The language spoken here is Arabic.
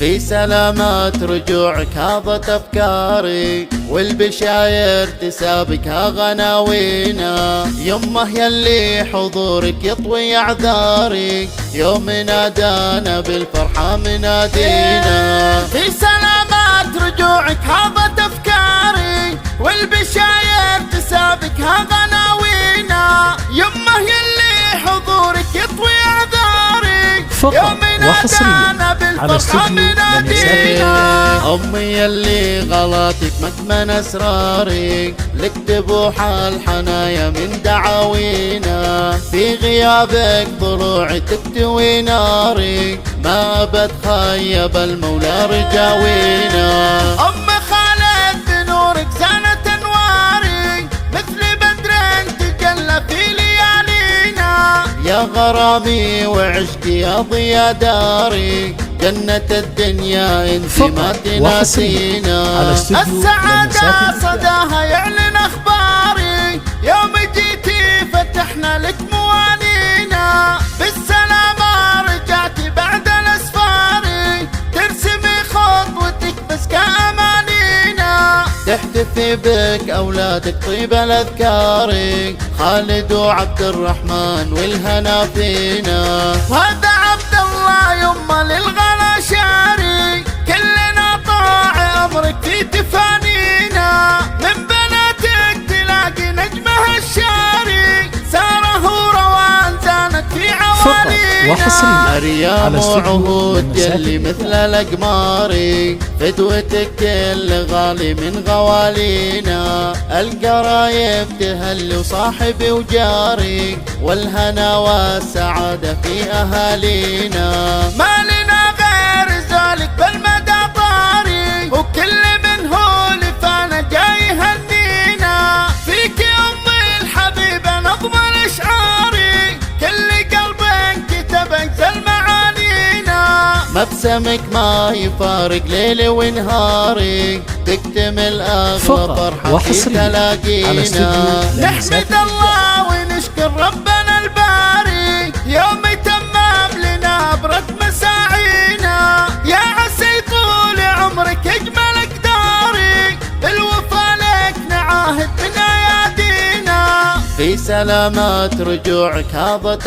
في سلامات رجوعك هاضت أفكاري، والبشاير تسابقها غناوينا. يمه يلي حضورك يطوي أعذاري، يوم نادانا بالفرحة منادينا. في سلامات رجوعك هاضت أفكاري، والبشاير تسابقها غناوينا. يمه يلي حضورك يطوي أعذاري، يوم نادانا بالفرحة منادينا. أمي يلي غلطك مكمن أسراري، لك تبوح الحنايا من دعاوينا. في غيابك ضلوعي تكتوي ناري، ما بتخيب المولى رجاوينا. أم خالد بنورك زانت أنواري، مثل بدر تجلى في ليالينا. يا غرامي وعشقي يا ضيا داري، جنة الدنيا انت ما تناسينا. السعادة صداها يعلن أخباري، يوم جيتي فتحنا لك موانينا. بالسلامة رجعتي بعد الأسفاري، ترسمي خطوتك بس كأمانينا. تحتفي بك أولادك طيب الأذكاري، خالد وعبد الرحمن والهنا فينا. وهذا عبد الله يمه للغلا شاري، كلنا طاع أمرك في تفانينا. من بناتك تلاقي نجمها الشاري، ساره روان زانت في عوالينا. أريام وعهود يلي مثل الأقماري، فدوتك كل غالي من غوالينا. القرايب تهل وصاحبي وجاري، والهنا والسعادة في أهالينا. ما لنا غير ذلك بالمدى طاري، وكل من هو لفانا جاي يهنينا. فيك يا أمي الحبيبة نظم الأشعاري، كل قلب كتب أجزل معانينا. مبسمك ما يفارق ليلي ونهاري، تكتمل أغلى فرحة في تلاقينا. نحمد الله ونشكر ربنا الباري، يوم تمام لنا أبرد مساعينا. يا عسى طول عمرك أجمل أقداري، بالوفا لك نعاهد من أيادينا. في سلامات رجوعك هاضت